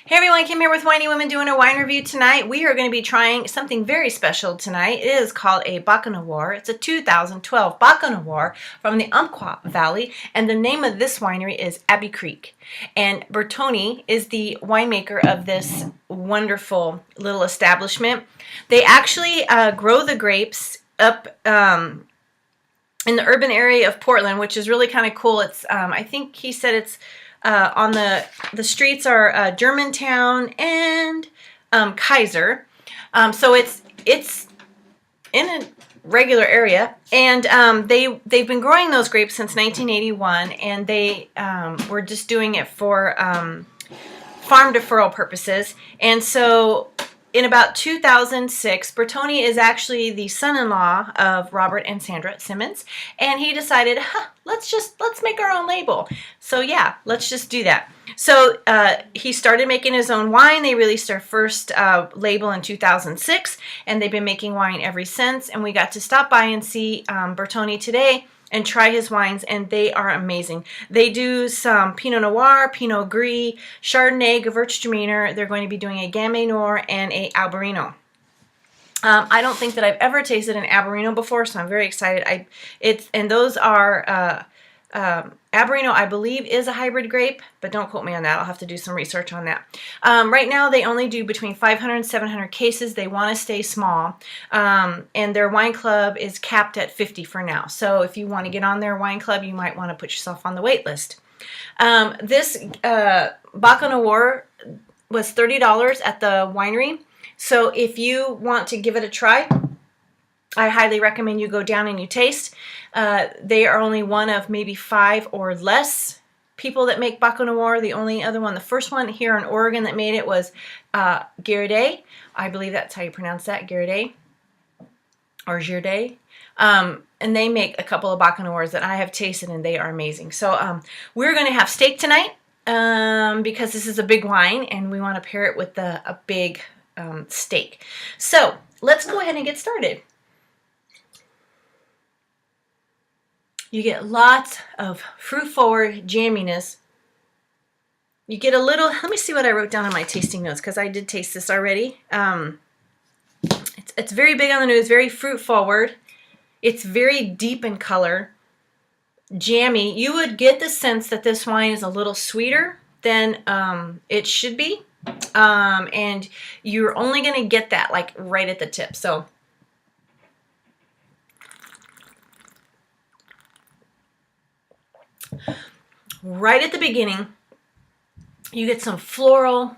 Hey everyone, Kim here with Whiny Women doing a wine review tonight. We are going to be trying something very special tonight. It is called a Baco Noir. It's a 2012 Baco Noir from the Umpqua Valley, and the name of this winery is Abbey Creek. And Bertoni is the winemaker of this wonderful little establishment. They actually grow the grapes up in the urban area of Portland, which is really kind of cool. It's I think he said it's on the streets are Germantown and Kaiser, so it's in a regular area, and they've been growing those grapes since 1981, and they were just doing it for farm deferral purposes. And so in about 2006, Bertoni is actually the son-in-law of Robert and Sandra Simmons, and he decided, let's make our own label. So yeah, let's just do that. So he started making his own wine. They released their first label in 2006, and they've been making wine ever since. And we got to stop by and see Bertoni today and try his wines, and they are amazing. They do some Pinot Noir, Pinot Gris, Chardonnay, Gewürztraminer. They're going to be doing a Gamay Noir and a Albarino. I don't think that I've ever tasted an Albarino before, so I'm very excited. And those are Albarino, I believe, is a hybrid grape, but don't quote me on that. I'll have to do some research on that. Right now, they only do between 500 and 700 cases. They want to stay small, and their wine club is capped at 50 for now. So if you want to get on their wine club, you might want to put yourself on the wait list. This Baco Noir was $30 at the winery. So if you want to give it a try, I highly recommend you go down and you taste. They are only one of maybe 5 or less people that make Baco Noir. The only other one, the first one here in Oregon that made it was Garnet. I believe that's how you pronounce that, Garnet or Girardet. And they make a couple of Baco Noirs that I have tasted, and they are amazing. So we're going to have steak tonight because this is a big wine, and we want to pair it with a big steak. So let's go ahead and get started. You get lots of fruit-forward jamminess. You get a little, let me see what I wrote down on my tasting notes, because I did taste this already. It's very big on the nose, very fruit-forward. It's very deep in color, jammy. You would get the sense that this wine is a little sweeter than it should be. And you're only going to get that like right at the tip. So right at the beginning, you get some floral,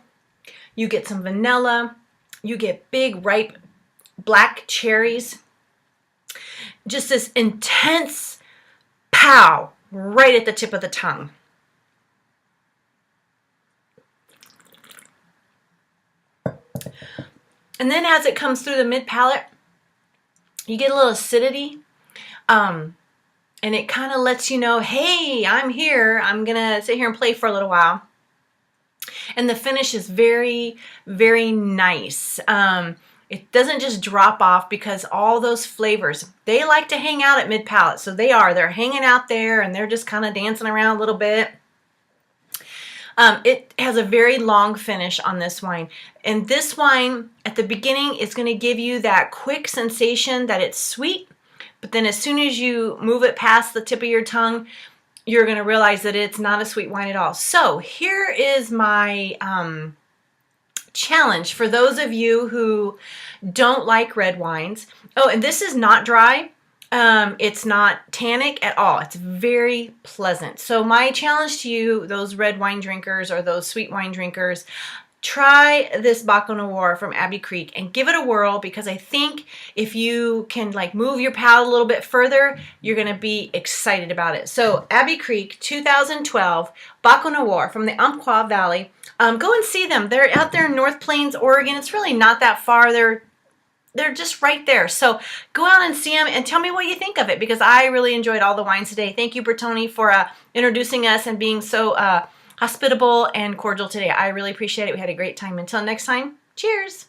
you get some vanilla, you get big ripe black cherries. Just this intense pow right at the tip of the tongue. And then as it comes through the mid-palate, you get a little acidity. And it kind of lets you know, hey, I'm here. I'm going to sit here and play for a little while. And the finish is very, very nice. It doesn't just drop off, because all those flavors, they like to hang out at mid-palate. So they're hanging out there, and they're just kind of dancing around a little bit. It has a very long finish on this wine. And this wine, at the beginning, is going to give you that quick sensation that it's sweet. But then as soon as you move it past the tip of your tongue, you're going to realize that it's not a sweet wine at all. So here is my challenge for those of you who don't like red wines. Oh, and this is not dry. It's not tannic at all. It's very pleasant. So my challenge to you, those red wine drinkers or those sweet wine drinkers, try this Baco Noir from Abbey Creek and give it a whirl, because I think if you can like move your palate a little bit further, you're going to be excited about it. So Abbey Creek 2012 Baco Noir from the Umpqua Valley. Go and see them. They're out there in North Plains, Oregon. It's really not that far. They're just right there. So go out and see them and tell me what you think of it, because I really enjoyed all the wines today. Thank you, Bertoni, for introducing us and being so hospitable and cordial today. I really appreciate it. We had a great time. Until next time, cheers.